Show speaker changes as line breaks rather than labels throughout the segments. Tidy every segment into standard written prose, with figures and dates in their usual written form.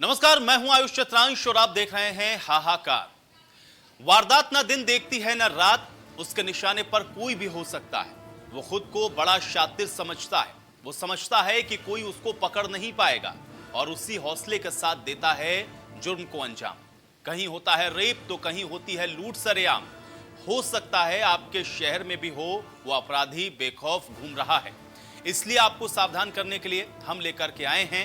नमस्कार, मैं हूं आयुष चतुरांश और आप देख रहे हैं हाहाकार। वारदात न दिन देखती है न रात, उसके निशाने पर कोई भी हो सकता है। वो खुद को बड़ा शातिर समझता है। वो समझता है कि कोई उसको पकड़ नहीं पाएगा और उसी हौसले के साथ देता है जुर्म को अंजाम। कहीं होता है रेप तो कहीं होती है लूट सरेआम। हो सकता है आपके शहर में भी हो वो अपराधी बेखौफ घूम रहा है। इसलिए आपको सावधान करने के लिए हम लेकर के आए हैं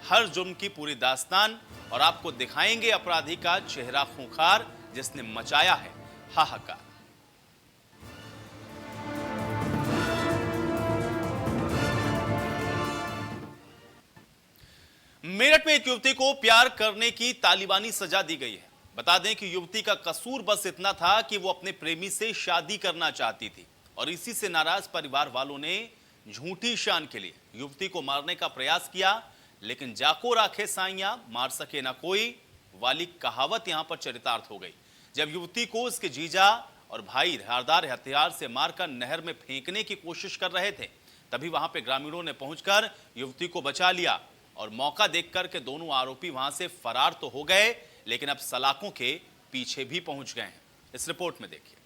हर जुर्म की पूरी दास्तान और आपको दिखाएंगे अपराधी का चेहरा खूंखार जिसने मचाया है हाहाकार। मेरठ में एक युवती को प्यार करने की तालिबानी सजा दी गई है। बता दें कि युवती का कसूर बस इतना था कि वो अपने प्रेमी से शादी करना चाहती थी और इसी से नाराज परिवार वालों ने झूठी शान के लिए युवती को मारने का प्रयास किया, लेकिन जाको राखे साइयां मार सके ना कोई वाली कहावत यहां पर चरितार्थ हो गई। जब युवती को उसके जीजा और भाई धारदार हथियार से मारकर नहर में फेंकने की कोशिश कर रहे थे, तभी वहां पे ग्रामीणों ने पहुंचकर युवती को बचा लिया और मौका देखकर के दोनों आरोपी वहां से फरार तो हो गए, लेकिन अब सलाखों के पीछे भी पहुंच गए हैं। इस रिपोर्ट में देखिए।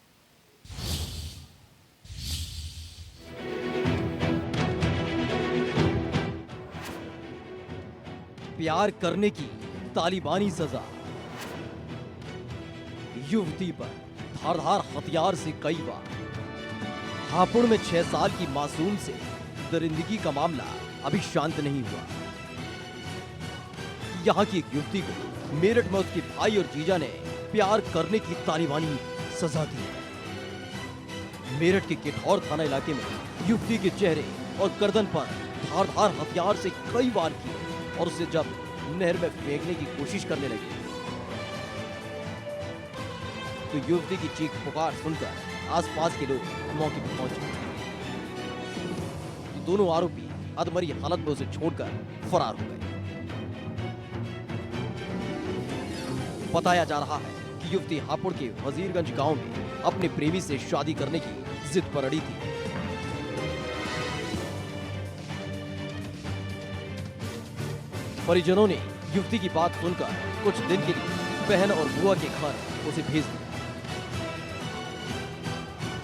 प्यार करने की तालिबानी सजा, युवती पर धारदार हथियार से कई बार। हापुड़ में 6 साल की मासूम से दरिंदगी का मामला अभी शांत नहीं हुआ। यहां की एक युवती को मेरठ में उसके भाई और जीजा ने प्यार करने की तालिबानी सजा दी। मेरठ के केठौर थाना इलाके में युवती के चेहरे और गर्दन पर धारदार हथियार से कई वार किए और उसे जब नहर में फेंकने की कोशिश करने लगे तो युवती की चीख पुकार सुनकर आसपास के लोग मौके पर पहुंचे। दोनों आरोपी अधमरी हालत में उसे छोड़कर फरार हो गए। बताया जा रहा है कि युवती हापुड़ के वजीरगंज गांव में अपने प्रेमी से शादी करने की जिद पर अड़ी थी। परिजनों ने युवती की बात सुनकर कुछ दिन के लिए बहन और बुआ के घर उसे भेज दिया।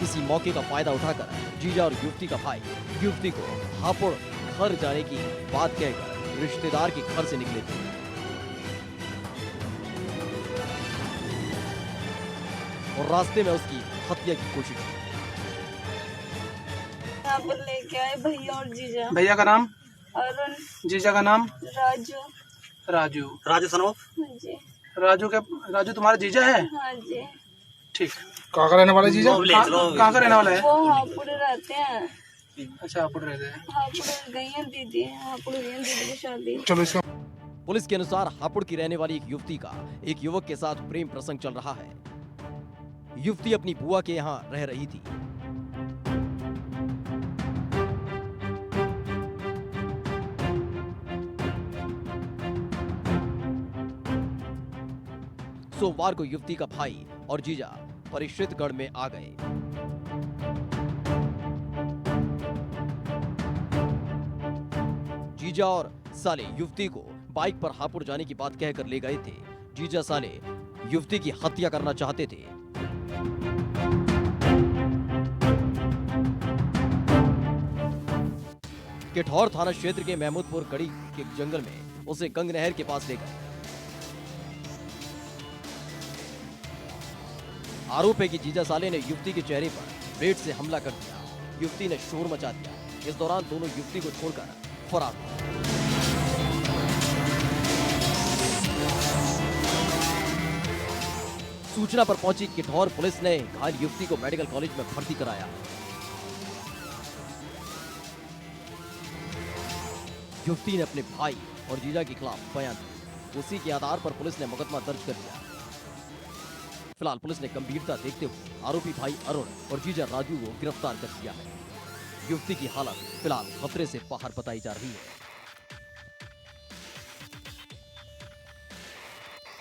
इसी मौके का फायदा उठाकर जीजा और युवती का भाई युवती को हापुड़ घर जाने की बात कहकर रिश्तेदार के घर से निकले थे और रास्ते में उसकी हत्या की कोशिश की।
यहाँ पर लेके आए भैया और जीजा।
भैया का नाम?
अरुण।
जीजा का नाम?
राजू।
राजू।
राजू सनोफ?
हाँ जी।
राजू तुम्हारा जीजा है?
हाँ जी।
ठीक। कहाँ का रहने वाला जीजा? कहाँ का रहने वाला है?
वो हापुड़ रहते हैं।
अच्छा, हापुड़ रहते हैं।
हापुड़ गई है दीदी, हापुड़ गई है दीदी की शादी।
चलो इसका।
पुलिस के अनुसार हापुड़ की रहने वाली एक युवती का एक युवक के साथ प्रेम प्रसंग चल रहा है। युवती अपनी बुआ के यहाँ रह रही थी। सोमवार को युवती का भाई और जीजा परिश्रितगढ़ में आ गए। जीजा और साले युवती को बाइक पर हापुड़ जाने की बात कहकर ले गए थे। जीजा साले युवती की हत्या करना चाहते थे। केठौर थाना क्षेत्र के महमूदपुर कड़ी के जंगल में उसे गंग नहर के पास ले गए। आरोप है कि जीजा साले ने युवती के चेहरे पर ब्लेड से हमला कर दिया। युवती ने शोर मचा दिया। इस दौरान दोनों युवती को छोड़कर फरार हुए। सूचना पर पहुंची केठौर पुलिस ने घायल युवती को मेडिकल कॉलेज में भर्ती कराया। युवती ने अपने भाई और जीजा के खिलाफ बयान दिया। उसी के आधार पर पुलिस ने मुकदमा दर्ज कर लिया। फिलहाल पुलिस ने गंभीरता देखते हुए आरोपी भाई अरुण और जीजा राजू को गिरफ्तार कर लिया है। युवती की हालत फिलहाल खतरे से बाहर बताई जा रही है।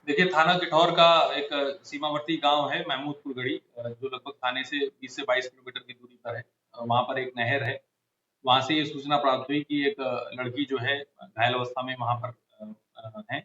देखिए, थाना केठौर का एक सीमावर्ती गांव है महमूदपुर गढ़ी, जो लगभग थाने से 20 से 22 किलोमीटर की दूरी पर है। वहां पर एक नहर है। वहां से ये सूचना प्राप्त हुई कि एक लड़की जो है घायल अवस्था में वहां पर है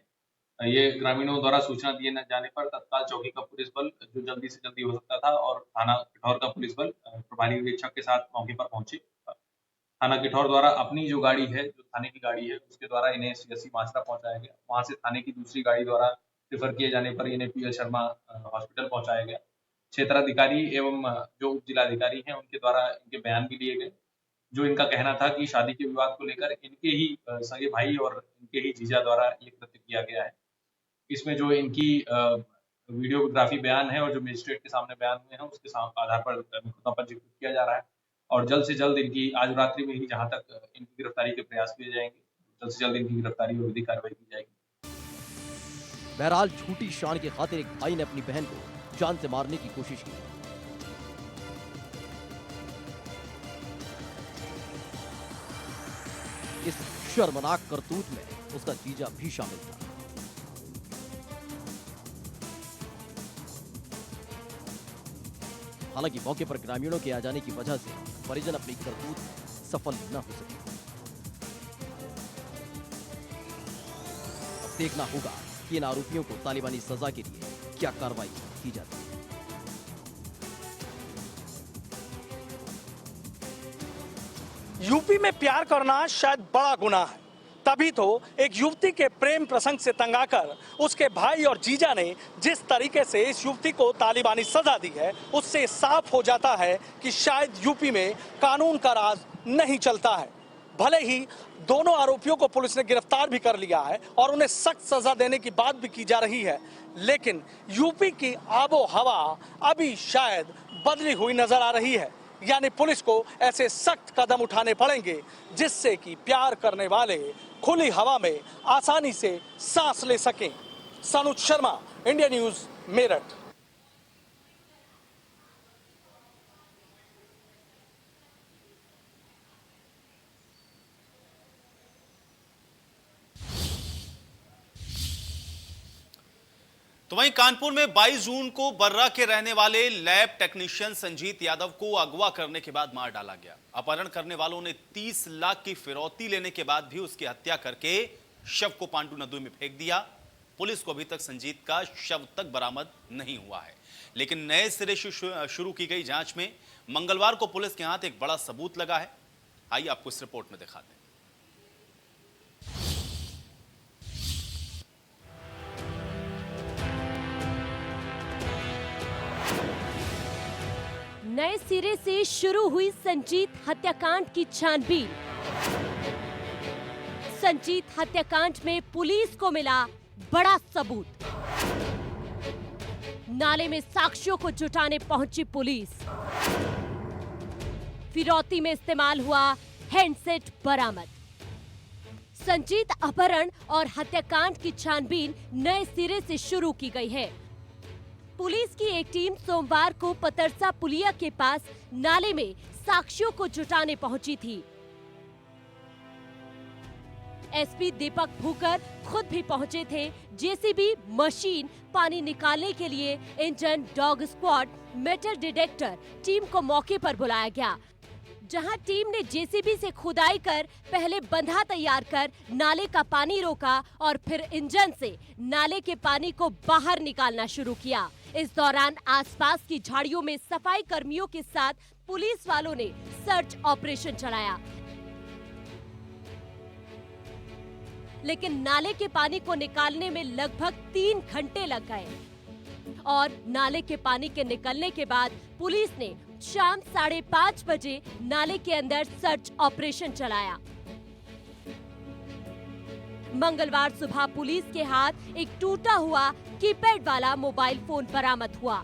ये ग्रामीणों द्वारा सूचना दिए न जाने पर तत्काल चौकी का पुलिस बल जो जल्दी से जल्दी हो सकता था और थाना कठौर का पुलिस बल प्रभारी निरीक्षक के साथ मौके पर पहुंचे। थाना किठौर द्वारा अपनी जो गाड़ी है, जो थाने की गाड़ी है, उसके द्वारा इन्हें सीएससी माजरा पहुंचाया गया। वहां से थाने की दूसरी गाड़ी द्वारा रेफर किए जाने पर इन्हें पीएल शर्मा हॉस्पिटल पहुंचाया गया। क्षेत्राधिकारी एवं जो उप जिलाधिकारी हैं उनके द्वारा इनके बयान भी लिए गए, जो इनका कहना था कि शादी के विवाद को लेकर इनके ही सगे भाई और इनके ही जीजा द्वारा ये कृत्य किया गया है। इसमें जो इनकी वीडियोग्राफी बयान है और जो मजिस्ट्रेट के सामने बयान हुए हैं उसके आधार पर मुकदमा पंजीकृत किया जा रहा है और जल्द से जल्द इनकी आज रात्रि में ही जहां तक इनकी गिरफ्तारी के प्रयास किए जाएंगे, जल्द से जल्द इनकी गिरफ्तारी और विधिक कार्रवाई की जाएगी।
बहरहाल झूठी शान की खातिर एक भाई ने अपनी बहन को जान से मारने की कोशिश की। इस शर्मनाक करतूत में उसका जीजा भी शामिल था। हालांकि मौके पर ग्रामीणों के आ जाने की वजह से परिजन अपनी करतूत में सफल न हो सके। अब देखना होगा कि इन आरोपियों को तालिबानी सजा के लिए क्या कार्रवाई की जाती है।
यूपी में प्यार करना शायद बड़ा गुनाह है, तभी तो एक युवती के प्रेम प्रसंग से तंग आकर उसके भाई और जीजा ने जिस तरीके से इस युवती को तालिबानी सजा दी है, उससे साफ हो जाता है कि शायद यूपी में कानून का राज नहीं चलता है। भले ही दोनों आरोपियों को पुलिस ने गिरफ्तार भी कर लिया है और उन्हें सख्त सजा देने की बात भी की जा रही है, लेकिन यूपी की आबो हवा अभी शायद बदली हुई नजर आ रही है। यानी पुलिस को ऐसे सख्त कदम उठाने पड़ेंगे जिससे कि प्यार करने वाले खुली हवा में आसानी से सांस ले सकें। Sanuj Sharma, India news, Meerut.
तो वहीं कानपुर में 22 जून को बर्रा के रहने वाले लैब टेक्नीशियन संजीत यादव को अगवा करने के बाद मार डाला गया। अपहरण करने वालों ने 30 लाख की फिरौती लेने के बाद भी उसकी हत्या करके शव को पांडू नदी में फेंक दिया। पुलिस को अभी तक संजीत का शव तक बरामद नहीं हुआ है, लेकिन नए सिरे से शुरू की गई जांच में मंगलवार को पुलिस के हाथ एक बड़ा सबूत लगा है। आइए आपको इस रिपोर्ट में दिखाते हैं।
नए सिरे से शुरू हुई संजीत हत्याकांड की छानबीन। संजीत हत्याकांड में पुलिस को मिला बड़ा सबूत। नाले में साक्ष्यों को जुटाने पहुंची पुलिस। फिरौती में इस्तेमाल हुआ हैंडसेट बरामद। संजीत अपहरण और हत्याकांड की छानबीन नए सिरे से शुरू की गई है। पुलिस की एक टीम सोमवार को पतरसा पुलिया के पास नाले में साक्ष्यों को जुटाने पहुंची थी। एसपी दीपक भूकर खुद भी पहुंचे थे। जेसीबी, मशीन, पानी निकालने के लिए engine, dog squad, metal detector team को मौके पर बुलाया गया, जहां टीम ने जेसीबी से खुदाई कर पहले बंधा तैयार कर नाले का पानी रोका और फिर इंजन से नाले के पानी को बाहर निकालना शुरू किया। इस दौरान आसपास की झाड़ियों में सफाई कर्मियों के साथ पुलिस वालों ने सर्च ऑपरेशन चलाया, लेकिन नाले के पानी को निकालने में लगभग 3 घंटे लग गए और नाले के पानी के निकलने के बाद पुलिस ने शाम 5:30 बजे नाले के अंदर सर्च ऑपरेशन चलाया। मंगलवार सुबह पुलिस के हाथ एक टूटा हुआ कीपैड वाला मोबाइल फोन बरामद हुआ।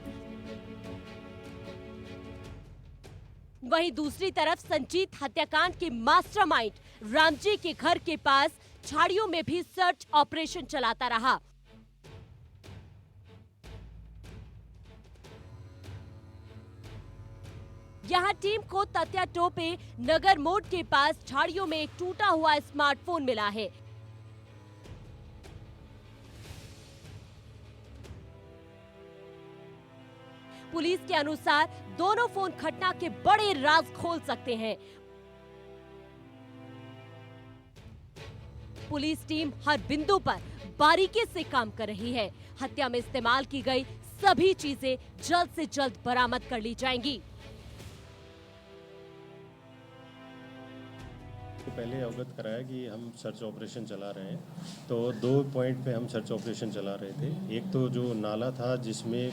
वहीं दूसरी तरफ संजीत हत्याकांड के मास्टरमाइंड रामजी के घर के पास झाड़ियों में भी सर्च ऑपरेशन चलाता रहा। यहां टीम को तत्या टोपे नगर मोड़ के पास झाड़ियों में एक टूटा हुआ स्मार्टफोन मिला है। पुलिस के अनुसार दोनों फोन घटना के बड़े राज खोल सकते हैं। पुलिस टीम हर बिंदु पर बारीकी से काम कर रही है। हत्या में इस्तेमाल की गई सभी चीजें जल्द से जल्द बरामद कर ली जाएंगी।
पहले अवगत कराया कि हम सर्च ऑपरेशन चला रहे हैं, तो 2 पॉइंट पे हम सर्च ऑपरेशन चला रहे थे। एक तो जो नाला था जिसमें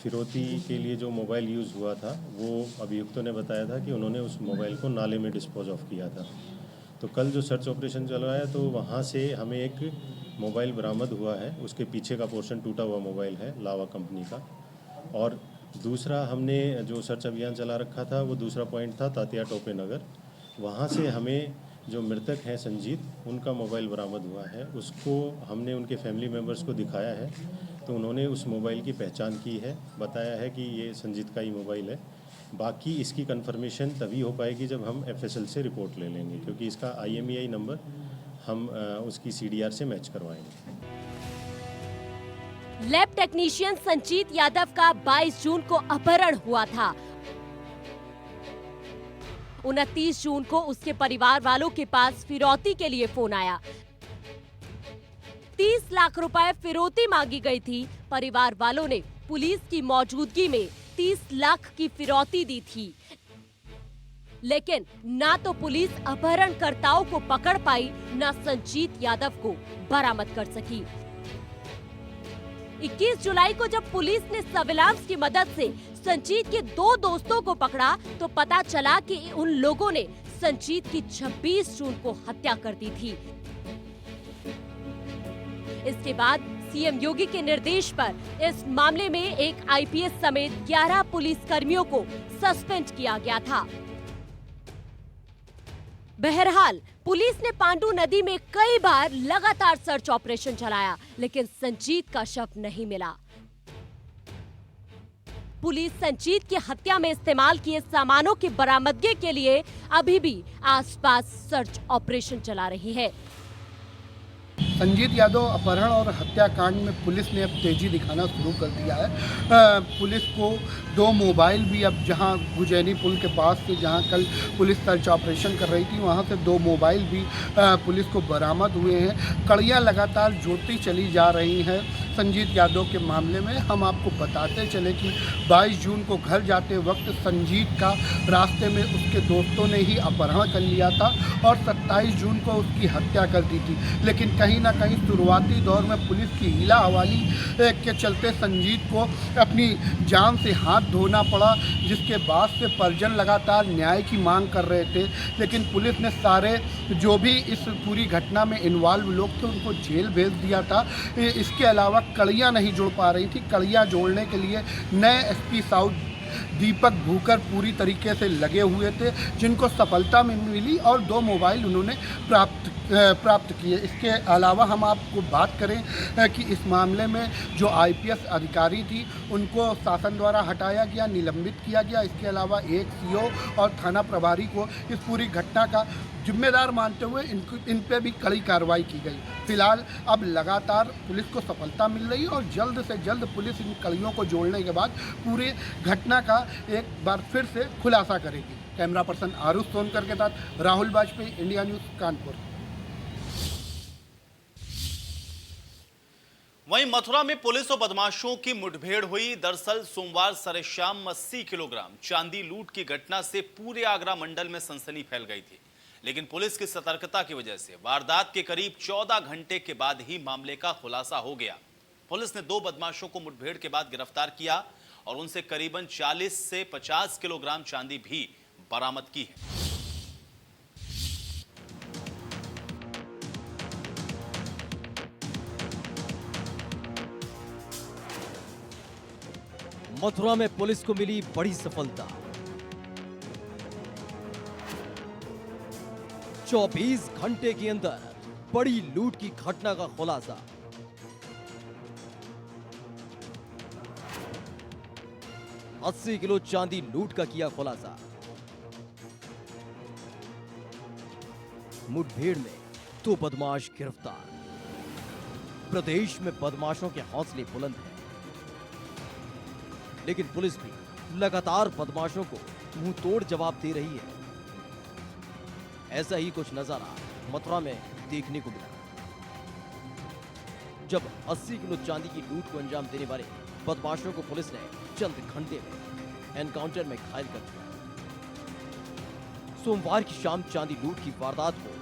फिरौती के लिए जो मोबाइल यूज़ हुआ था, वो अभियुक्तों ने बताया था कि उन्होंने उस मोबाइल को नाले में डिस्पोज ऑफ किया था। तो कल जो सर्च ऑपरेशन चलवाया तो वहाँ से हमें एक मोबाइल बरामद हुआ है। उसके पीछे का पोर्शन टूटा हुआ मोबाइल है, लावा कंपनी का। और दूसरा हमने जो सर्च अभियान चला रखा था वो दूसरा पॉइंट था तातिया टोपे नगर। वहाँ से हमें जो मृतक हैं संजीत, उनका मोबाइल बरामद हुआ है। उसको हमने उनके फैमिली मेम्बर्स को दिखाया है, तो उन्होंने उस मोबाइल की पहचान की है, बताया है कि ये संजीत का ही मोबाइल है। बाकी इसकी कंफर्मेशन तभी हो पाएगी जब हम FSL से रिपोर्ट ले लेंगे, क्योंकि इसका IMEI नंबर हम उसकी CDR से मैच करवाएंगे।
लैब टेक्नीशियन संजीत यादव का 22 जून को अपहरण हुआ था। 29 जून को उसके परिवार वालों के पास फिरौती के लिए फोन आया। 30 लाख रुपए फिरौती मांगी गई थी। परिवार वालों ने पुलिस की मौजूदगी में 30 लाख की फिरौती दी थी, लेकिन ना तो पुलिस अपहरणकर्ताओं को पकड़ पाई, ना संजीत यादव को बरामद कर सकी। 21 जुलाई को जब पुलिस ने सर्विलांस की मदद से संजीत के 2 दोस्तों को पकड़ा, तो पता चला कि उन लोगों ने संजीत की 26 जून को हत्या कर दी थी। इसके बाद सीएम योगी के निर्देश पर इस मामले में एक IPS समेत 11 पुलिस कर्मियों को सस्पेंड किया गया था। बहरहाल पुलिस ने पांडू नदी में कई बार लगातार सर्च ऑपरेशन चलाया, लेकिन संजीत का शव नहीं मिला। पुलिस संजीत की हत्या में इस्तेमाल किए सामानों की बरामदगी के लिए अभी भी आसपास सर्च ऑपरेशन चला रही है।
संजीत यादव अपहरण और हत्याकांड में पुलिस ने अब तेजी दिखाना शुरू कर दिया है। पुलिस को 2 मोबाइल भी अब जहां गुजैनी पुल के पास से जहां कल पुलिस सर्च ऑपरेशन कर रही थी, वहां से 2 मोबाइल भी पुलिस को बरामद हुए हैं। कड़ियां लगातार जोड़ती चली जा रही हैं संजीत यादव के मामले में। हम आपको बताते चले कि 22 जून को घर जाते वक्त संजीत का रास्ते में उसके दोस्तों ने ही अपहरण कर लिया था और 27 जून को उसकी हत्या कर दी थी। लेकिन कहीं ना कहीं शुरुआती दौर में पुलिस की हीला हवाली के चलते संजीत को अपनी जान से हाथ धोना पड़ा, जिसके बाद से परिजन लगातार न्याय की मांग कर रहे थे। लेकिन पुलिस ने सारे जो भी इस पूरी घटना में इन्वॉल्व लोग थे उनको जेल भेज दिया था। इसके अलावा कड़ियाँ नहीं जोड़ पा रही थी। कड़ियाँ जोड़ने के लिए नए SP साउथ दीपक भूकर पूरी तरीके से लगे हुए थे, जिनको सफलता में मिली और 2 मोबाइल उन्होंने प्राप्त किए। इसके अलावा हम आपको बात करें कि इस मामले में जो IPS अधिकारी थी उनको शासन द्वारा हटाया गया, निलंबित किया गया। इसके अलावा एक CO और थाना प्रभारी को इस पूरी घटना का जिम्मेदार मानते हुए इन पे भी कड़ी कार्रवाई की गई। फिलहाल अब लगातार पुलिस को सफलता मिल रही है और जल्द से जल्द पुलिस इन कड़ियों को जोड़ने के बाद पूरी घटना का एक बार फिर से खुलासा करेगी। कैमरा पर्सन आरुष सोनकर के साथ राहुल वाजपेयी, इंडिया न्यूज़, कानपुर।
वहीं मथुरा में पुलिस और बदमाशों की मुठभेड़ हुई। दरअसल सोमवार सरेशाम 80 किलोग्राम चांदी लूट की घटना से पूरे आगरा मंडल में सनसनी फैल गई थी, लेकिन पुलिस की सतर्कता की वजह से वारदात के करीब 14 घंटे के बाद ही मामले का खुलासा हो गया। पुलिस ने 2 बदमाशों को मुठभेड़ के बाद गिरफ्तार किया और उनसे करीबन 40 से 50 किलोग्राम चांदी भी बरामद की है।
मथुरा में पुलिस को मिली बड़ी सफलता। 24 घंटे के अंदर बड़ी लूट की घटना का खुलासा। अस्सी किलो चांदी लूट का किया खुलासा। मुठभेड़ में 2 बदमाश गिरफ्तार। प्रदेश में बदमाशों के हौसले बुलंद हैं, लेकिन पुलिस भी लगातार बदमाशों को मुंह तोड़ जवाब दे रही है। ऐसा ही कुछ नजारा मथुरा में देखने को मिला। जब 80 किलो चांदी की लूट को अंजाम देने वाले बदमाशों को पुलिस ने चंद घंटे में एनकाउंटर में घायल कर दिया। सोमवार की शाम चांदी लूट की वारदात को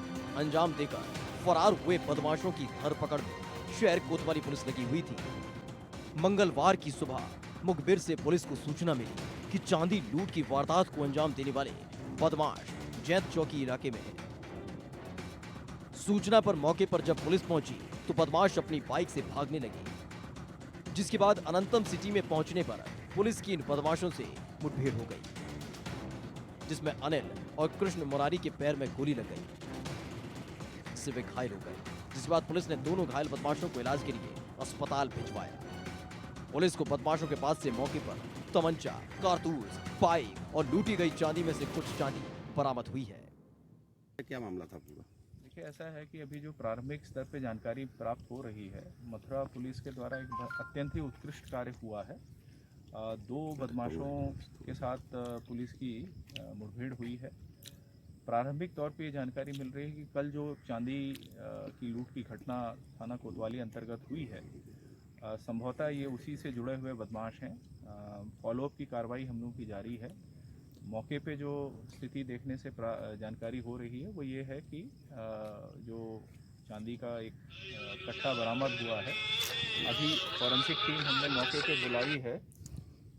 अंजाम देकर फरार हुए बदमाशों की धरपकड़ में शहर कोतवाली पुलिस लगी हुई थी। मंगलवार की सुबह मुखबिर से पुलिस को सूचना मिली कि चांदी लूट की वारदात को अंजाम देने वाले बदमाश जैत चौकी इलाके में है। सूचना पर मौके पर जब पुलिस पहुंची तो बदमाश अपनी बाइक से भागने लगे, जिसके बाद अनंतम सिटी में पहुंचने पर पुलिस की इन बदमाशों से मुठभेड़ हो गई, जिसमें अनिल और कृष्ण मुरारी के पैर में गोली लग गई, इससे वे घायल हो गए। जिसके बाद पुलिस ने दोनों घायल बदमाशों को इलाज के लिए अस्पताल भिजवाया। पुलिस को बदमाशों के पास से मौके पर तमंचा, कारतूस, बाइक और लूटी गई चांदी में से कुछ चांदी बरामद हुई है।
क्या मामला था पूरा?
देखिए, ऐसा है कि अभी जो प्रारंभिक स्तर पे जानकारी प्राप्त हो रही है, मथुरा पुलिस के द्वारा एक अत्यंत ही उत्कृष्ट कार्य हुआ है। 2 बदमाशों के साथ पुलिस की मुठभेड़ हुई है। प्रारंभिक तौर पे ये जानकारी मिल रही है कि कल जो चांदी की लूट की घटना थाना कोतवाली अंतर्गत हुई है, संभवतः ये उसी से जुड़े हुए बदमाश हैं। फॉलोअप की कार्रवाई हम लोगों की जारी है। मौके पे जो स्थिति देखने से जानकारी हो रही है वो ये है कि जो चांदी का एक कट्टा बरामद हुआ है। अभी फॉरेंसिक टीम हमने मौके पे बुलाई है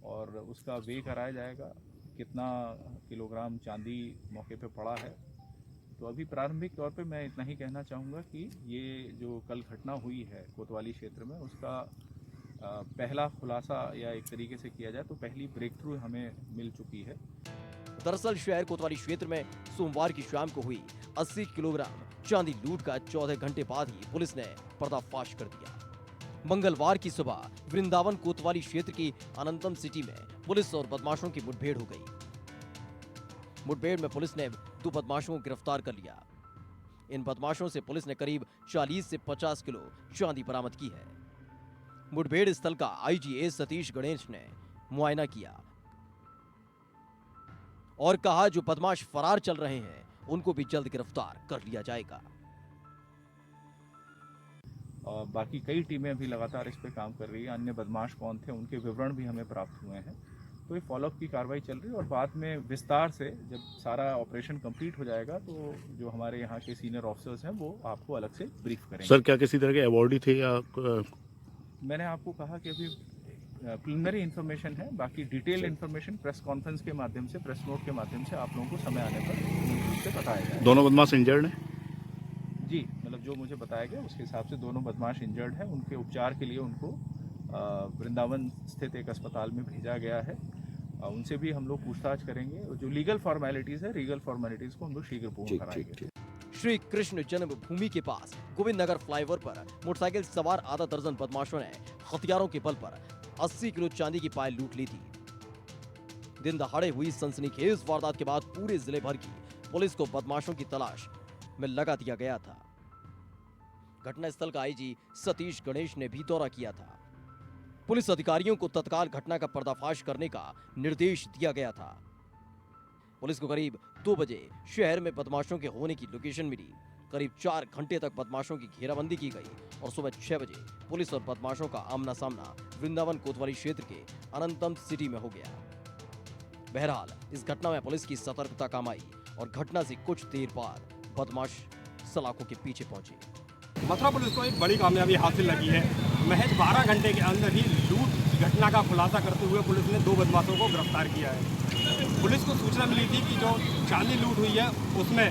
और उसका वेइ कराया जाएगा कितना किलोग्राम चांदी मौके पे पड़ा है। तो अभी प्रारंभिक तौर पे मैं इतना ही कहना चाहूँगा कि ये जो कल घटना हुई है कोतवाली क्षेत्र में, उसका पहला खुलासा या एक तरीके से किया जाए तो पहली ब्रेक थ्रू हमें मिल चुकी है।
दरअसल शहर कोतवाली क्षेत्र में सोमवार की शाम को हुई 80 किलोग्राम चांदी लूट का 14 घंटे बाद ही पुलिस ने पर्दाफाश कर दिया। मंगलवार की सुबह वृंदावन कोतवाली क्षेत्र की अनंतम सिटी में पुलिस और बदमाशों की मुठभेड़ हो गई। मुठभेड़ में पुलिस ने 2 बदमाशों को गिरफ्तार कर लिया। इन बदमाशों से पुलिस ने करीब 40 से 50 किलो चांदी बरामद की है। मुठभेड़ स्थल का आईजी सतीश गणेश ने मुआयना किया और कहा जो बदमाश फरार चल रहे हैं उनको भी जल्द गिरफ्तार कर लिया जाएगा।
और बाकी कई टीमें अभी लगातार इस पे काम कर रही है। अन्य बदमाश कौन थे उनके विवरण भी हमें प्राप्त हुए हैं। तो ये फॉलोअप की कार्रवाई चल रही है और बाद में विस्तार से जब सारा ऑपरेशन कंप्लीट हो जाएगा तो जो हमारे यहाँ के सीनियर ऑफिसर्स हैं वो आपको अलग से ब्रीफ करेंगे।
सर, क्या किसी तरह के अवॉर्डी थे या?
मैंने आपको कहा कि अभी प्रिलिमिनरी इन्फॉर्मेशन है, बाकी डिटेल इन्फॉर्मेशन प्रेस कॉन्फ्रेंस के माध्यम से, प्रेस नोट के माध्यम से आप लोगों को समय आने पर बताया जाएगा।
दोनों बदमाश इंजर्ड हैं?
जी, मतलब जो मुझे बताया गया उसके हिसाब से दोनों बदमाश इंजर्ड हैं। उनके उपचार के लिए उनको वृंदावन स्थित एक अस्पताल में भेजा गया है। उनसे भी हम लोग पूछताछ करेंगे। जो लीगल फॉर्मेलिटीज़ है, लीगल फॉर्मेलिटीज़ को हम लोग शीघ्र पूर्ण कराएंगे।
श्री कृष्ण जन्मभूमि के पास गोविंद नगर फ्लाईओवर पर मोटरसाइकिल सवार आधा दर्जन बदमाशों ने हथियारों के बल पर 80 किलो चांदी की पायल लूट ली थी। दिन दहाड़े हुई सनसनीखेज वारदात के बाद पूरे जिले भर की पुलिस को बदमाशों की तलाश में लगा दिया गया था। घटनास्थल का आईजी सतीश गणेश ने भी दौरा किया था। पुलिस अधिकारियों को तत्काल घटना का पर्दाफाश करने का निर्देश दिया गया था। पुलिस को करीब 2 बजे शहर में बदमाशों के होने की लोकेशन मिली। करीब 4 घंटे तक बदमाशों की घेराबंदी की गई और सुबह 6 बजे पुलिस और बदमाशों का आमना सामना वृंदावन कोतवाली क्षेत्र के अनंतम सिटी में हो गया। बहरहाल इस घटना में पुलिस की सतर्कता काम आई और घटना से कुछ देर बाद बदमाश सलाखों के पीछे पहुंचे।
मथुरा पुलिस को एक बड़ी कामयाबी हासिल लगी है। महज 12 घंटे के अंदर ही लूट की घटना का खुलासा करते हुए पुलिस ने 2 बदमाशों को गिरफ्तार किया है। पुलिस को सूचना मिली थी कि जो चांदी लूट हुई है उसमें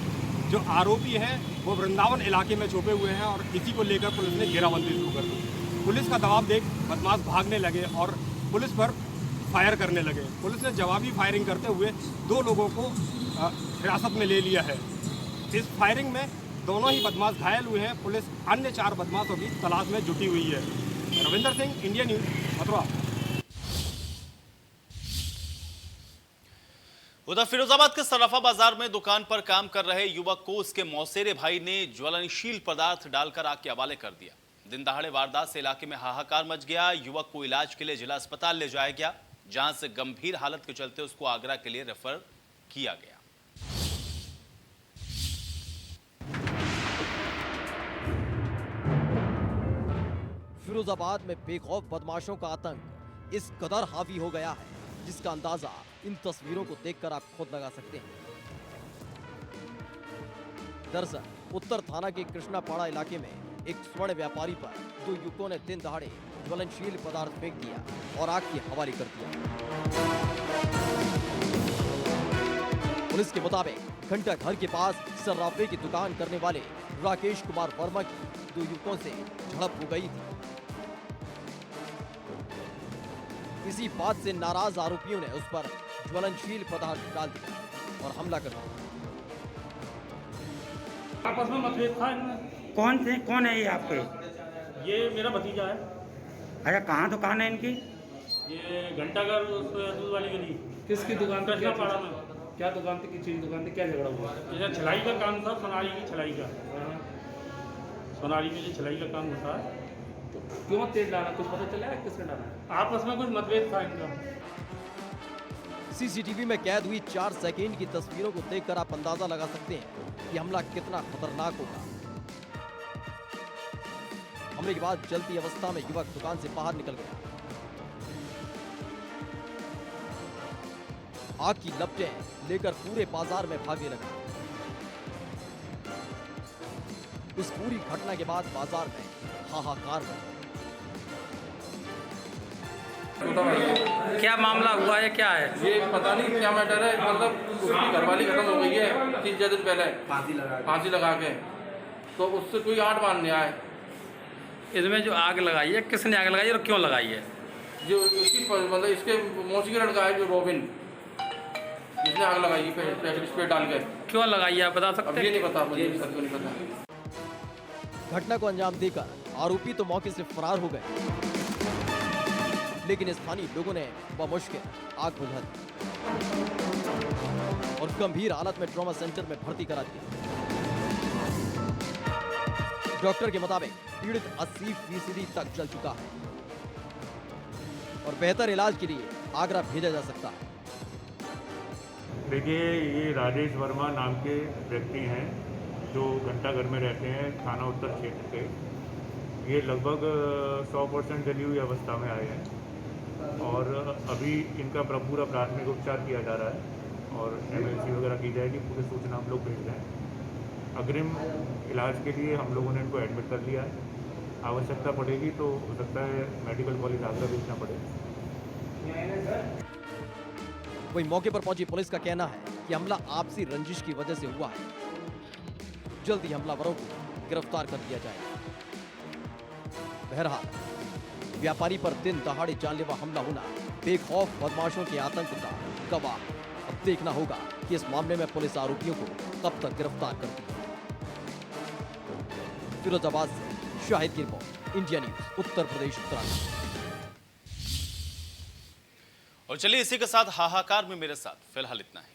जो आरोपी हैं वो वृंदावन इलाके में छुपे हुए हैं और इसी को लेकर पुलिस ने घेराबंदी शुरू कर दी। पुलिस का दबाव देख बदमाश भागने लगे और पुलिस पर फायर करने लगे। पुलिस ने जवाबी फायरिंग करते हुए 2 लोगों को हिरासत में ले लिया है। इस फायरिंग में दोनों ही बदमाश घायल हुए हैं। पुलिस अन्य 4 बदमाशों की तलाश में जुटी हुई है। Ravinder Singh, India news, Mathura.
उधर फिरोजाबाद के सराफा बाजार में दुकान पर काम कर रहे युवक को उसके मौसेरे भाई ने ज्वलनशील पदार्थ डालकर आग के हवाले कर दिया। दिन दहाड़े वारदात से इलाके में हाहाकार मच गया। युवक को इलाज के लिए जिला अस्पताल ले जाया गया, जहां से गंभीर हालत के चलते उसको आगरा के लिए रेफर किया गया।
फिरोजाबाद में बेखौफ बदमाशों का आतंक इस कदर हावी हो गया है जिसका अंदाजा इन तस्वीरों को देखकर आप खुद लगा सकते हैं। दरअसल उत्तर थाना के कृष्णापाड़ा इलाके में एक स्वर्ण व्यापारी पर दो युवकों ने दिन दहाड़े ज्वलनशील पदार्थ फेंक दिया और आग की हवाले कर दिया। पुलिस के मुताबिक घंटा घर के पास सर्राफे की दुकान करने वाले राकेश कुमार वर्मा की दो युवकों से झड़प हो गई थी। इसी बात से नाराज आरोपियों ने उस पर ज्वलनशील पदार्थ डाल दिया और हमला कर दिया।
आपस में मतभेद था इनमें। कौन है ये आपके?
ये मेरा भतीजा है।
अच्छा, कहाँ दुकान है इनकी?
ये घंटाघर दूध वाली गली।
किसकी दुकान पर?
कृष्णापाड़ा में।
क्या दुकान थी? किस चीज की दुकान थी? क्या झगड़ा हुआ?
ये छलाई का काम था, सोनारी की छलाई का। सोनारी में जो छलाई का काम होता है।
तो क्यों तेज डाला? कुछ पता चला है किसने डाला?
आपस में कुछ मतभेद था इनका।
सीसीटीवी में कैद हुई 4 सेकंड की तस्वीरों को देखकर आप अंदाजा लगा सकते हैं कि हमला कितना खतरनाक होगा। हमले के बाद जलती अवस्था में युवक दुकान से बाहर निकल गया। आग की लपटें लेकर पूरे बाजार में भागने लगा। इस पूरी घटना के बाद बाजार में हाहाकार मचा।
क्या मामला हुआ है? क्या है
ये? पता नहीं क्या मैटर है। मतलब उसकी घरवाली खत्म हो गई है 3-4 दिन पहले फांसी लगा के, तो उससे कोई आठ मानने आए।
इसमें जो आग लगाई है, किसने आग लगाई है और क्यों लगाई है?
जो उसकी मतलब इसके मौसी का लड़का है जो रोबिन, इसने आग लगाई इस पे डाल के।
क्यों लगाई है आप बता सकते हैं?
अब ये नहीं पता, मुझे नहीं पता।
घटना को अंजाम देकर आरोपी तो मौके से फरार हो गए, लेकिन स्थानीय लोगों ने बमुश्किल आग बुझा दी और गंभीर हालत में ट्रॉमा सेंटर में भर्ती करा दिया। डॉक्टर के मुताबिक पीड़ित 80% तक जल चुका है और बेहतर इलाज के लिए आगरा भेजा जा सकता है।
देखिए, ये राजेश वर्मा नाम के व्यक्ति हैं जो घंटाघर में रहते हैं, थाना उत्तर क्षेत्र के। ये लगभग 100% जली हुई अवस्था में आए हैं और अभी इनका पूरा प्राथमिक उपचार किया जा रहा है और एमएलसी वगैरह की जाएगी। पूरी सूचना हम लोग भेज रहे हैं। अग्रिम इलाज के लिए हम लोगों ने इनको एडमिट कर लिया है। आवश्यकता पड़ेगी तो हो सकता है मेडिकल कॉलेज आगरा भेजना पड़े।
वहीं मौके पर पहुंची पुलिस का कहना है कि हमला आपसी रंजिश की वजह से हुआ है। जल्द ही हमलावरों को गिरफ्तार कर लिया जाएगा। बहरहाल व्यापारी पर दिन दहाड़े जानलेवा हमला होना बेखौफ बदमाशों के आतंक का गवाह। अब देखना होगा कि इस मामले में पुलिस आरोपियों को कब तक गिरफ्तार करती है। फिरोजाबाद से शाहिद की report, India news, Uttar Pradesh, Uttarakhand.
और चलिए इसी के साथ हाहाकार में मेरे साथ फिलहाल इतना है।